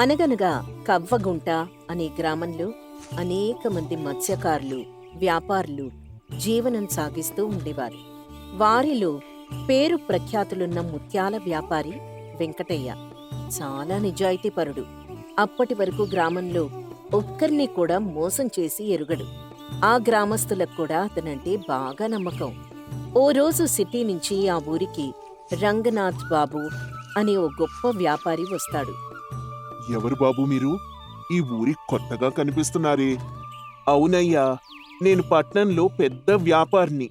అనగనగా కవ్వగుంట అనే గ్రామంలో అనేక మంది మత్స్యకారులు, వ్యాపారులు జీవనం సాగిస్తూ ఉండేవారు. వారిలో పేరు ప్రఖ్యాతులున్న ముత్యాల వ్యాపారి వెంకటయ్య చాలా నిజాయితీపరుడు. అప్పటి వరకు గ్రామంలో ఒక్కరిని కూడా మోసం చేసి ఎరుగడు. ఆ గ్రామస్తులకు కూడా అతనంటే బాగా నమ్మకం. ఓ రోజు సిటీ నుంచి ఆ ఊరికి రంగనాథ్ బాబు అనే ఓ గొప్ప వ్యాపారి వస్తాడు. ఎవరు బాబు మీరు? ఈ ఊరి కొత్తగా కనిపిస్తున్నారే. అవునయ్యా, నేను పట్నంలో పెద్ద వ్యాపారిని.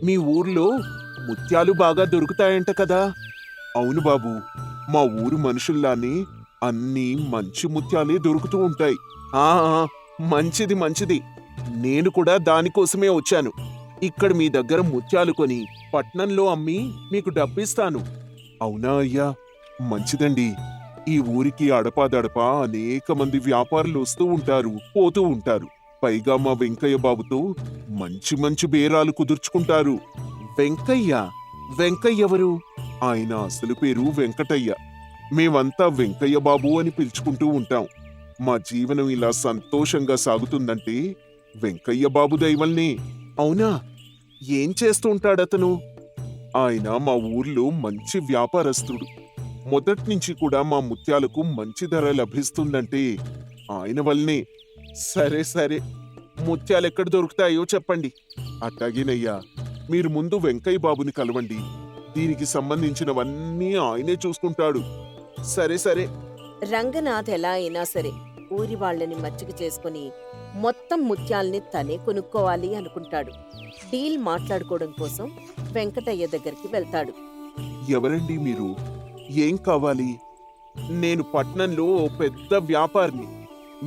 మీ ఊర్లో ముత్యాలు బాగా దొరుకుతాయంట కదా? అవును బాబు, మా ఊరు మనుషుల్లానే అన్నీ మంచి ముత్యాలే దొరుకుతూ ఉంటాయి. ఆ మంచిది మంచిది, నేను కూడా దానికోసమే వచ్చాను. ఇక్కడ మీ దగ్గర ముత్యాలు కొని పట్నంలో అమ్మి మీకు డబ్బిస్తాను. అవునా అయ్యా, మంచిదండి. ఈ ఊరికి అడపాదడపా అనేక మంది వ్యాపారులు వస్తూ ఉంటారు, పోతూ ఉంటారు. పైగా మా వెంకయ్య బాబుతో మంచి మంచి బేరాలు కుదుర్చుకుంటారు. వెంకయ్య? వెంకయ్య ఎవరు? ఆయన అసలు పేరు వెంకటయ్య. మేమంతా వెంకయ్య బాబు అని పిలుచుకుంటూ ఉంటాం. మా జీవనం ఇలా సంతోషంగా సాగుతుందంటే వెంకయ్య బాబు దయవల్నే. అవునా? ఏం చేస్తూ ఉంటాడతను? ఆయన మా ఊర్లో మంచి వ్యాపారస్తుడు. మొదట్నుంచి కూడా మా ముత్యాలకు మంచి ధర లభిస్తుందంటే ఆయన వల్లనే. సరే సరే, ముత్యాలెక్కడ దొరుకుతాయో చెప్పండి. అట్టాగేనయ్యా, మీరు ముందు వెంకయ్య బాబుని కలవండి. దీనికి సంబంధించినవన్నీ ఆయనే చూసుకుంటాడు. సరే సరే. రంగనాథ్ ఎలా అయినా సరే ఊరి వాళ్ళని మచ్చిక చేసుకుని మొత్తం ముత్యాల్ని తనే కొనుక్కోవాలి అనుకుంటాడు. డీల్ మాట్లాడుకోవడం కోసం వెంకటయ్య దగ్గరికి వెళ్తాడు. ఎవరండి మీరు? ఏం కావాలి? నేను పట్నంలో ఓ పెద్ద వ్యాపారిని.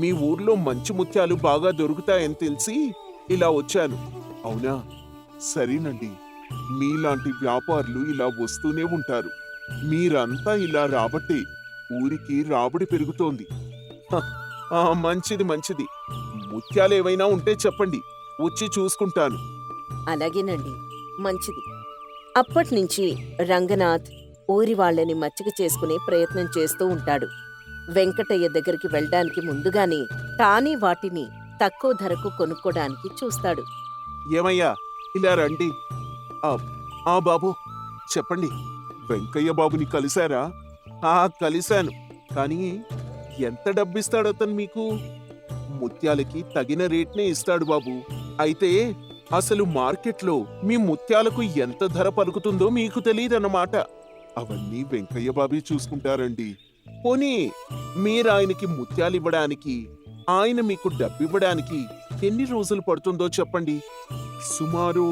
మీ ఊర్లో మంచి ముత్యాలు బాగా దొరుకుతాయని తెలిసి ఇలా వచ్చాను. అవునా? సరేనండి. మీలాంటి వ్యాపారులు ఇలా వస్తూనే ఉంటారు. మీరంతా ఇలా రాబట్టే ఊరికి రాబడి పెరుగుతోంది. మంచిది మంచిది. ముత్యాలేవైనా ఉంటే చెప్పండి, వచ్చి చూసుకుంటాను. అలాగేనండి, మంచిది. అప్పట్నుంచి రంగనాథ్ ఊరి వాళ్ళని మచ్చిక చేసుకునే ప్రయత్నం చేస్తూ ఉంటాడు. వెంకటయ్య దగ్గరికి వెళ్ళడానికి ముందుగానే తానే వాటిని తక్కువ ధరకు కొనుక్కోడానికి చూస్తాడు. ఏమయ్యా, ఇలా రండి. బాబు చెప్పండి, వెంకయ్య బాబుని కలిశారా? కలిశాను. కానీ ఎంత డబ్బిస్తాడతను మీకు? ముత్యాలకి తగిన రేట్నే ఇస్తాడు బాబు. అయితే అసలు మార్కెట్లో మీ ముత్యాలకు ఎంత ధర పలుకుతుందో మీకు తెలియదన్నమాట. అవన్నీ వెంకయ్య బాబే చూసుకుంటారండి. పోనీ మీరాయనకి ముత్యాలివ్వడానికి, ఆయన మీకు డబ్బివ్వడానికి ఎన్ని రోజులు పడుతుందో చెప్పండి. సుమారు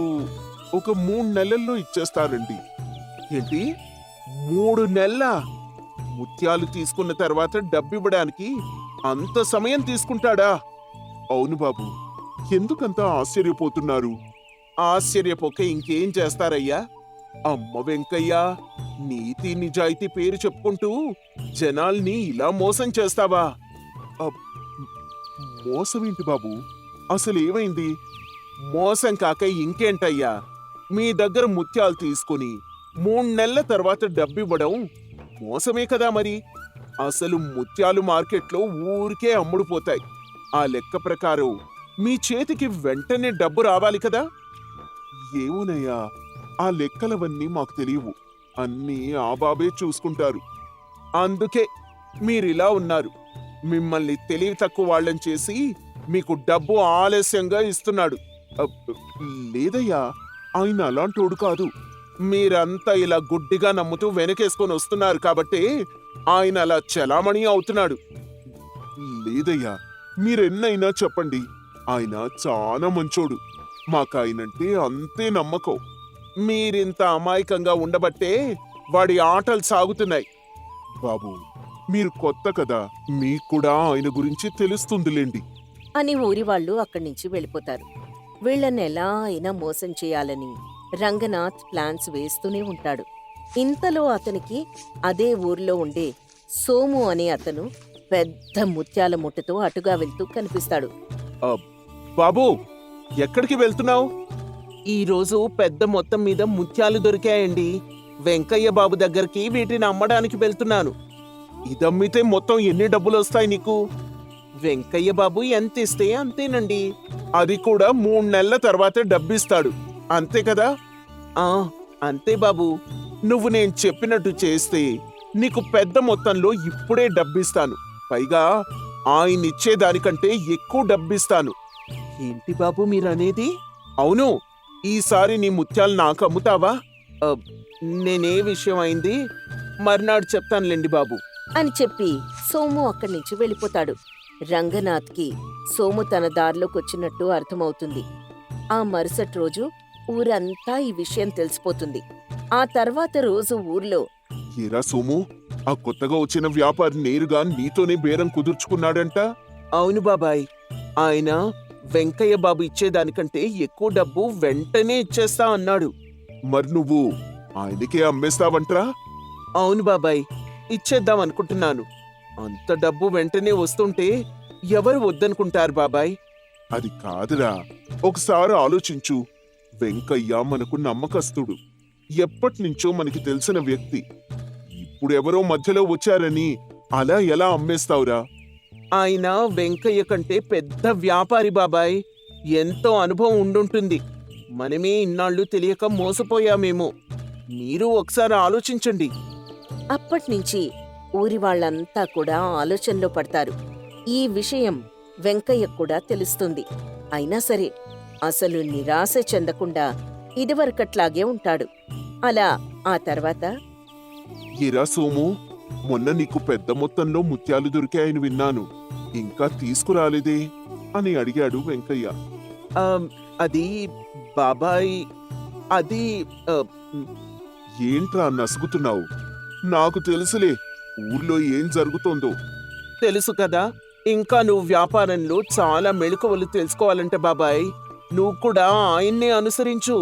ఒక 3 నెలల్లో ఇచ్చేస్తారండి. ఏంటి, 3 నెలల? ముత్యాలు తీసుకున్న తర్వాత డబ్బివ్వడానికి అంత సమయం తీసుకుంటాడా? అవును బాబు. ఎందుకంత ఆశ్చర్యపోతున్నారు? ఆశ్చర్యపోక ఇంకేం చేస్తారయ్యా? అమ్మ వెంకయ్య, నీతి నిజాయితీ పేరు చెప్పుకుంటూ జనాల్ని ఇలా మోసం చేస్తావా? మోసమేంటి బాబు? అసలేమైంది? మోసం కాక ఇంకేంటయ్యా? మీ దగ్గర ముత్యాలు తీసుకుని 3 నెలల తర్వాత డబ్బివ్వడం మోసమే కదా మరి. అసలు ముత్యాలు మార్కెట్లో ఊరికే అమ్ముడుపోతాయి. ఆ లెక్క ప్రకారం మీ చేతికి వెంటనే డబ్బు రావాలి కదా. ఏమోనయ్యా, ఆ లెక్కలవన్నీ మాకు తెలియవు. అన్నీ ఆ బాబే చూసుకుంటారు. అందుకే మీరిలా ఉన్నారు. మిమ్మల్ని తెలివి తక్కువ వాళ్ళని చేసి మీకు డబ్బు ఆలస్యంగా ఇస్తున్నాడు. లేదయ్యా, ఆయన అలాంటోడు కాదు. మీరంతా ఇలా గుడ్డిగా నమ్ముతూ వెనకేసుకొని వస్తున్నారు కాబట్టి ఆయన అలా చలామణి అవుతున్నాడు. లేదయ్యా, మీరెన్నైనా చెప్పండి, ఆయన చాలా మంచోడు. మాకాయనంటే అంతే నమ్మకం. మీరింత అమాయకంగా ఉండబట్టే వాడి ఆటలు సాగుతున్నాయి. బాబు, మీరు కొత్త కదా, మీకు కూడా ఆయన గురించి తెలుస్తుందిలేండి అని ఊరి వాళ్ళు అక్కడి నుంచి వెళ్ళిపోతారు. వీళ్ళని ఎలా అయినా మోసం చేయాలని రంగనాథ్ ప్లాన్స్ వేస్తూనే ఉంటాడు. ఇంతలో అతనికి అదే ఊర్లో ఉండే సోము అనే అతను పెద్ద ముత్యాల ముట్టతో అటుగా వెళ్తూ కనిపిస్తాడు. బాబూ, ఎక్కడికి వెళ్తున్నావు? ఈరోజు పెద్ద మొత్తం మీద ముత్యాలు దొరికాయండి. వెంకయ్య బాబు దగ్గరికి వీటిని అమ్మడానికి వెళ్తున్నాను. ఇదమ్మితే మొత్తం ఎన్ని డబ్బులు వస్తాయి నీకు? వెంకయ్య బాబు ఎంత ఇస్తే అంతేనండి. అది కూడా 3 నెలల తర్వాత డబ్బిస్తాడు, అంతే కదా? ఆ అంతే బాబు. నువ్వు నేను చెప్పినట్టు చేస్తే నీకు పెద్ద మొత్తంలో ఇప్పుడే డబ్బిస్తాను. పైగా ఆయనిచ్చే దానికంటే ఎక్కువ డబ్బిస్తాను. ఏంటి బాబు మీరనేది? అవును, ఈసారి నీ ముత్యాలు నాకు అమ్ముతావా? నేనే విషయం అయింది మర్నాడు చెప్తానులేండి బాబు అని చెప్పి సోము అక్కడి నుంచి వెళ్ళిపోతాడు. రంగనాథ్కి సోము తన దారిలోకొచ్చినట్టు అర్థమవుతుంది. ఆ మరుసటి రోజు ఊరంతా ఈ విషయం తెలిసిపోతుంది. ఆ తర్వాత రోజు ఊర్లో ఏరా సోము, ఆ కొత్తగా వచ్చిన వ్యాపారి నేరుగా నీతోనే బేరం కుదుర్చుకున్నాడంట? అవును బాబాయ్, ఆయన వెంకయ్య బాబు ఇచ్చేదానికంటే ఎక్కువ డబ్బు వెంటనే ఇచ్చేస్తా అన్నాడు. మరి నువ్వు ఆయనకే అమ్మేస్తావంట్రా? అవును బాబాయ్, ఇచ్చేద్దాం అనుకుంటున్నాను. అంత డబ్బు వెంటనే వస్తుంటే ఎవరు వద్దనుకుంటారు బాబాయ్? అది కాదురా, ఒకసారి ఆలోచించు. వెంకయ్య మనకు నమ్మకస్తుడు, ఎప్పటినుంచో మనకి తెలిసిన వ్యక్తి. ఇప్పుడెవరో మధ్యలో వచ్చారని అలా ఎలా అమ్మేస్తావురా? ఆయన వెంకయ్య కంటే పెద్ద వ్యాపారి బాబాయ్, ఎంతో అనుభవం ఉండుంటుంది. మనమే ఇన్నాళ్ళు తెలియక మోసపోయామేమో. మీరు ఒకసారి ఆలోచించండి. అప్పట్నుంచి ఊరి వాళ్ళంతా కూడా ఆలోచనలో పడతారు. ఈ విషయం వెంకయ్యకు కూడా తెలుస్తుంది. అయినా సరే అసలు నిరాశ చెందకుండా ఇదివరకట్లాగే ఉంటాడు. అలా ఆ తర్వాత ఏరా సోము, మొన్న నీకు పెద్ద మొత్తంలో ముత్యాలు దొరికాయని విన్నాను, ఇంకా తీసుకురాలేదే అని అడిగాడు వెంకయ్య. అది బాబాయ్, అది ఏంట్రా నసుగుతున్నావు? నాకు తెలుసులే ఊర్లో ఏం జరుగుతోందో. తెలుసు కదా, ఇంకా నువ్వు వ్యాపారంలో చాలా మెళకువలు తెలుసుకోవాలంటే బాబాయ్, నువ్వు కూడా ఆయన్నే అనుసరించు.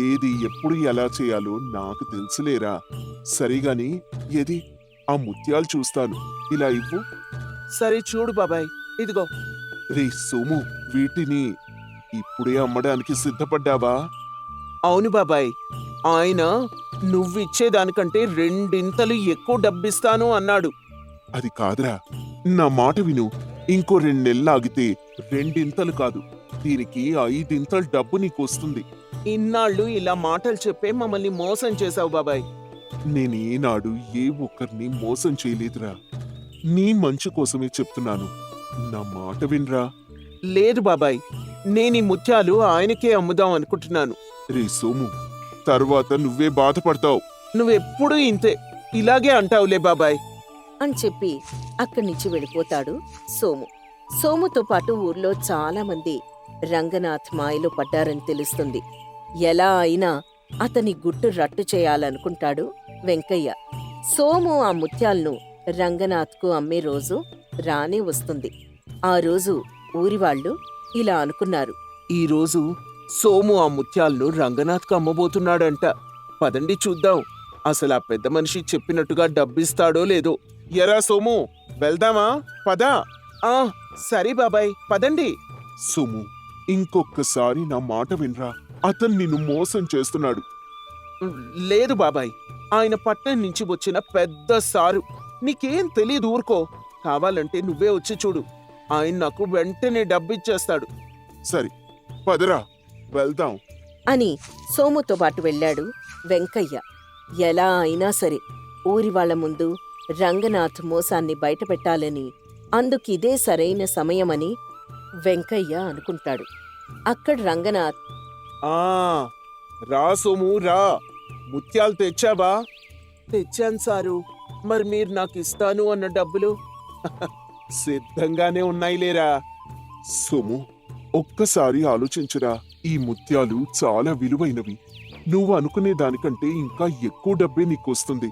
ఏది ఎప్పుడు ఎలా చేయాలో నాకు తెలుసులేరా. సరిగాని ఏది ఆ ముత్యాలు చూస్తాను, ఇలా ఇవ్వు. సరే చూడు బాబాయ్, ఇదిగో. రే సోము, వీటిని ఇప్పుడే అమ్మడానికి సిద్ధపడ్డావా? అవును బాబాయ్, ఆయన నువ్విచ్చేదానికంటే 2 ఎక్కువ డబ్బిస్తాను అన్నాడు. అది కాదురా, నా మాట విను. ఇంకో 2 నెలలు ఆగితే 2 కాదు, దీనికి 5 డబ్బు నీకు వస్తుంది. ఇన్నాళ్ళు ఇలా మాటలు చెప్పే మమ్మల్ని మోసం చేశావు బాబాయ్. నేనేనాడు ఏ ఒక్కరిని మోసం చేయలేదురా. నీ మంచి కోసమే చెప్తున్నాను, నా మాట వినరా. లేదు బాబాయ్, నేనీ ముత్యాలు ఆయనకే అమ్ముదాం అనుకుంటున్నాను. రే సోము, తర్వాత నువ్వే బాధపడతావు. నువ్వెప్పుడూ ఇంతే, ఇలాగే అంటావులే బాబాయ్ అని చెప్పి అక్కడి నుంచి వెళ్ళిపోతాడు సోము. సోముతో పాటు ఊర్లో చాలా మంది రంగనాథ్ మాయలో పడ్డారని తెలుస్తుంది. ఎలా అయినా అతని గుట్టు రట్టు చేయాలనుకుంటాడు వెంకయ్య. సోము ఆ ముత్యాలను రంగనాథ్కు అమ్మే రోజు రానే వస్తుంది. ఆ రోజు ఊరివాళ్లు ఇలా అనుకున్నారు, ఈ రోజు సోము ఆ ముత్యాలను రంగనాథ్కు అమ్మబోతున్నాడంట. పదండి చూద్దాం, అసలు ఆ పెద్ద మనిషి చెప్పినట్టుగా డబ్బిస్తాడో లేదో. ఎరా సోము, వెళ్దామా? పదా. సరే బాబాయ్, పదండి. సోము, ఇంకొక్కసారి నా మాట వినరా, అతను నిన్ను మోసం చేస్తున్నాడు. లేదు బాబాయ్, ఆయన పట్నం నుంచి వచ్చిన పెద్ద సారు, నీకేం తెలియదు, ఊరుకో. కావాలంటే నువ్వే వచ్చి చూడు, ఆయన నాకు వెంటనే డబ్బిచ్చేస్తాడు. సరే పదరా, వెళ్దాం అని సోముతో పాటు వెళ్ళాడు వెంకయ్య. ఎలా అయినా సరే ఊరి వాళ్ల ముందు రంగనాథ్ మోసాన్ని బయటపెట్టాలని, అందుకిదే సరైన సమయమని వెంకయ్య అనుకుంటాడు. అక్కడ రంగనాథ్, రా సోము రా, ముత్యాలు తెచ్చావా? తెచ్చాను సారు. మరి మీరు నాకు ఇస్తాను అన్న డబ్బులు? సిద్ధంగానే ఉన్నాయిలేరా. సోము, ఒక్కసారి ఆలోచించురా, ఈ ముత్యాలు చాలా విలువైనవి. నువ్వు అనుకునే దానికంటే ఇంకా ఎక్కువ డబ్బే నీకొస్తుంది.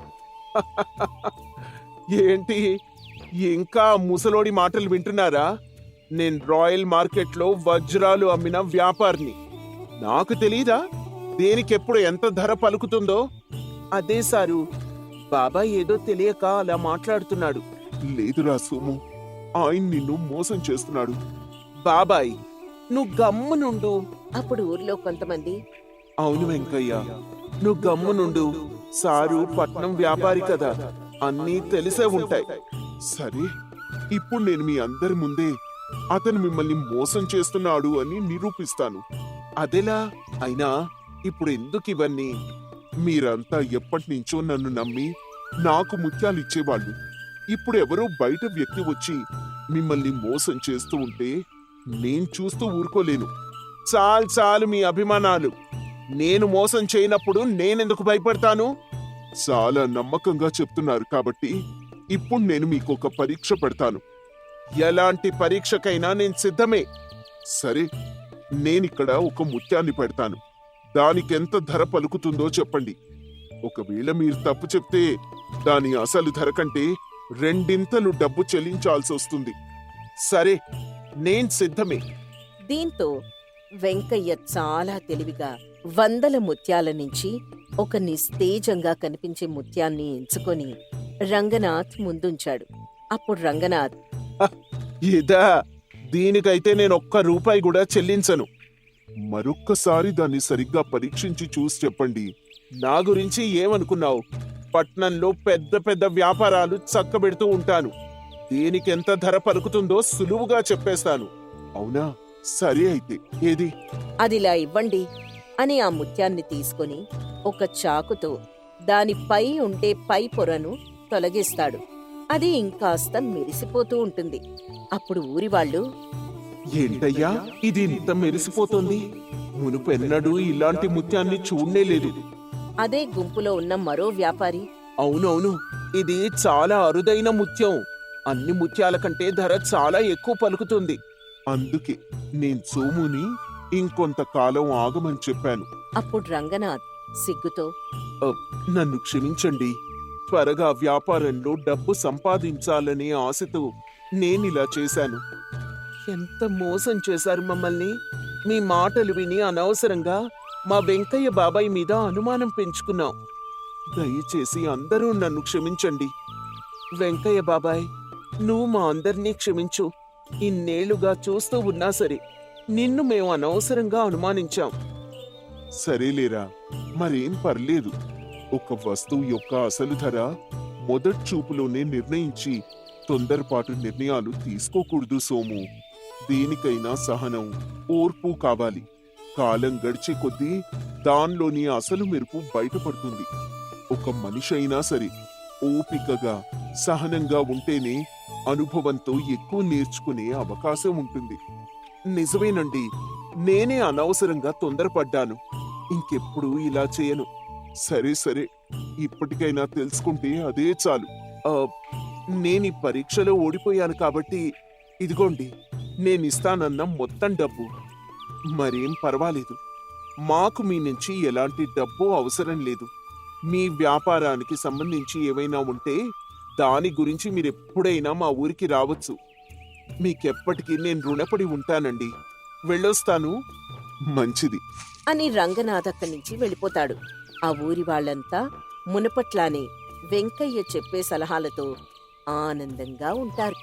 ఏంటి, ఇంకా ముసలోడి మాటలు వింటున్నారా? నేను రాయల్ మార్కెట్లో వజ్రాలు అమ్మిన వ్యాపారిని. నాకు తెలీదా దేనికెప్పుడు ఎంత ధర పలుకుతుందో? అదే సారు, బాబాయ్ ఏదో తెలియక అలా మాట్లాడుతున్నాడు. లేదురా సోము, ఆయన నిన్ను మోసం చేస్తున్నాడు. బాబాయ్ నువ్వు గమ్మునుండు. అప్పుడు ఊర్లో కొంతమంది, అవును వెంకయ్య, నువ్వు గమ్మునుండు. సారు పట్నం వ్యాపారి కదా, అన్నీ తెలిసే ఉంటాయి. సరే, ఇప్పుడు నేను మీ అందరి ముందే అతను మిమ్మల్ని మోసం చేస్తున్నాడు అని నిరూపిస్తాను. అదెలా? అయినా ఇప్పుడు ఎందుకు ఇవన్నీ? మీరంతా ఎప్పటినుంచో నన్ను నమ్మి నాకు ముత్యాలు ఇచ్చేవాళ్ళు. ఇప్పుడు ఎవరో బయట వ్యక్తి వచ్చి మిమ్మల్ని మోసం చేస్తూ ఉంటే నేను చూస్తూ ఊరుకోలేను. చాలు మీ అభిమానాలు. నేను మోసం చేయనప్పుడు నేనెందుకు భయపడతాను? చాలా నమ్మకంగా చెప్తున్నారు కాబట్టి ఇప్పుడు నేను మీకు ఒక పరీక్ష పెడతాను. ఎలాంటి పరీక్షకైనా నేను సిద్ధమే. సరే, నేనిక్కడ ఒక ముత్యాన్ని పెడతాను. దానికెంత ధర పలుకుతుందో చెప్పండి. ఒకవేళ మీరు తప్పు చెప్తే దాని అసలు ధర కంటే 2 డబ్బు చెల్లించాల్సి వస్తుంది. సరే, నేను సిద్ధమే. దీంతో వెంకయ్య చాలా తెలివిగా 100 ముత్యాల నుంచి ఒక నిస్తేజంగా కనిపించే ముత్యాన్ని ఎంచుకొని రంగనాథ్ ముందుంచాడు. అప్పుడు రంగనాథ్, ఇదా? దీనికైతే నేను ₹1 కూడా చెల్లించను. మరొక్కసారి దాన్ని సరిగ్గా పరీక్షించి చూసి చెప్పండి. నా గురించి ఏమనుకున్నావు? పట్నంలో పెద్ద పెద్ద వ్యాపారాలు చక్కబెడుతూ ఉంటాను. దీనికెంత ధర పలుకుతుందో సులువుగా చెప్పేస్తాను. అవునా? సరే అయితే, ఏది? అదిలా ఇవ్వండి అని ఆ ముత్యాన్ని తీసుకొని ఒక చాకుతో దానిపై ఉండే పై పొరను తొలగిస్తాడు. అది ఇంకాస్త మెరిసిపోతూ ఉంటుంది. అప్పుడు ఊరివాళ్ళు, ఏంటయ్యా ఇది ఇంత మెరిసిపోతుంది? మునుపెన్నడూ ఇలాంటి ముత్యాన్ని చూడలేదు. అదే గుంపులో ఉన్న మరో వ్యాపారి, అవునవును, ఇది చాలా అరుదైన ముత్యం. అన్ని ముత్యాల కంటే ధర చాలా ఎక్కువ పలుకుతుంది. అందుకే నేను సోముని ఇంకొంతకాలం ఆగమని చెప్పాను. అప్పుడు రంగనాథ్ సిగ్గుతో, నన్ను క్షమించండి. త్వరగా వ్యాపారంలో డబ్బు సంపాదించాలనే ఆశతో నేనిలా చేశాను. ఎంత మోసం చేశారు మమ్మల్ని! మీ మాటలు విని అనవసరంగా మా వెంకయ్య బాబాయ్ మీద అనుమానం పెంచుకున్నాం. దయచేసి అందరూ నన్ను క్షమించండి. వెంకయ్య బాబాయ్, నువ్వు మా అందరినీ క్షమించు. ఇన్నేళ్లుగా చూస్తూ ఉన్నా సరే నిన్ను మేము అనవసరంగా అనుమానించాం. సరేలేరా, మరేం పర్లేదు. ఒక వస్తువు యొక్క అసలు ధర మొదటి చూపులోనే నిర్ణయించి తొందరపాటు నిర్ణయాలు తీసుకోకూడదు సోము. దేనికైనా సహనం, ఓర్పు కావాలి. కాలం గడిచే కొద్దీ దానిలోని అసలు మెరుపు బయటపడుతుంది. ఒక మనిషి అయినా సరే ఓపికగా, సహనంగా ఉంటేనే అనుభవంతో ఎక్కువ నేర్చుకునే అవకాశం ఉంటుంది. నిజమేనండి, నేనే అనవసరంగా తొందరపడ్డాను. ఇంకెప్పుడు ఇలా చేయను. సరే, ఇప్పటికైనా తెలుసుకుంటే అదే చాలు. నేనీ పరీక్షలో ఓడిపోయాను కాబట్టి ఇదిగోండి, నేనిస్తానన్న మొత్తం డబ్బు. మరేం పర్వాలేదు. మాకు మీ నుంచి ఎలాంటి డబ్బు అవసరం లేదు. మీ వ్యాపారానికి సంబంధించి ఏమైనా ఉంటే దాని గురించి మీరెప్పుడైనా మా ఊరికి రావచ్చు. మీకెప్పటికీ నేను రుణపడి ఉంటానండి. వెళ్ళొస్తాను. మంచిది అని రంగనాథ్ అక్కడి నుంచి వెళ్ళిపోతాడు. ఆ ఊరి వాళ్ళంతా మునుపట్లానే వెంకయ్య చెప్పే సలహాలతో ఆనందంగా ఉంటారు.